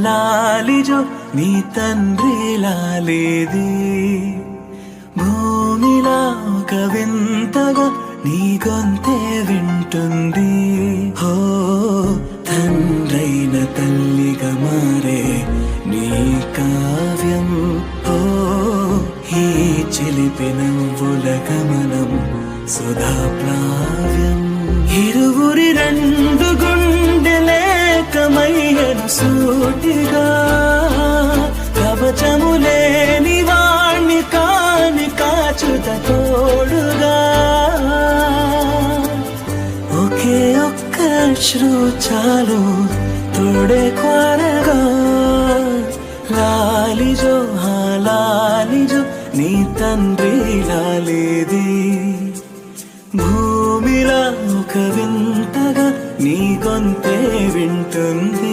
లాలిజో నీ తండ్రి లాలేది భూమిలా ఒక వింతగా నీ గొంతే వింటుంది హో తండ్రైన తల్లిగా మారే నీ కావ్యం హో ఈ చిలిపి నవ్వుల గమనం సుధా ప్లావ్యం ఇరువురి రెండు గుండెలేకమయ్యను సూటిగా కవచములేని వాణ్ణి కాని కాచుత తోడుగా ఒకే ఒక్క అశ్రు చాలు తోడే క్వారగా లాలిజో లాలిజో నీ తండ్రి లాలేది భూమిలా ఒక వింతగా నీ గొంతే వింటుంది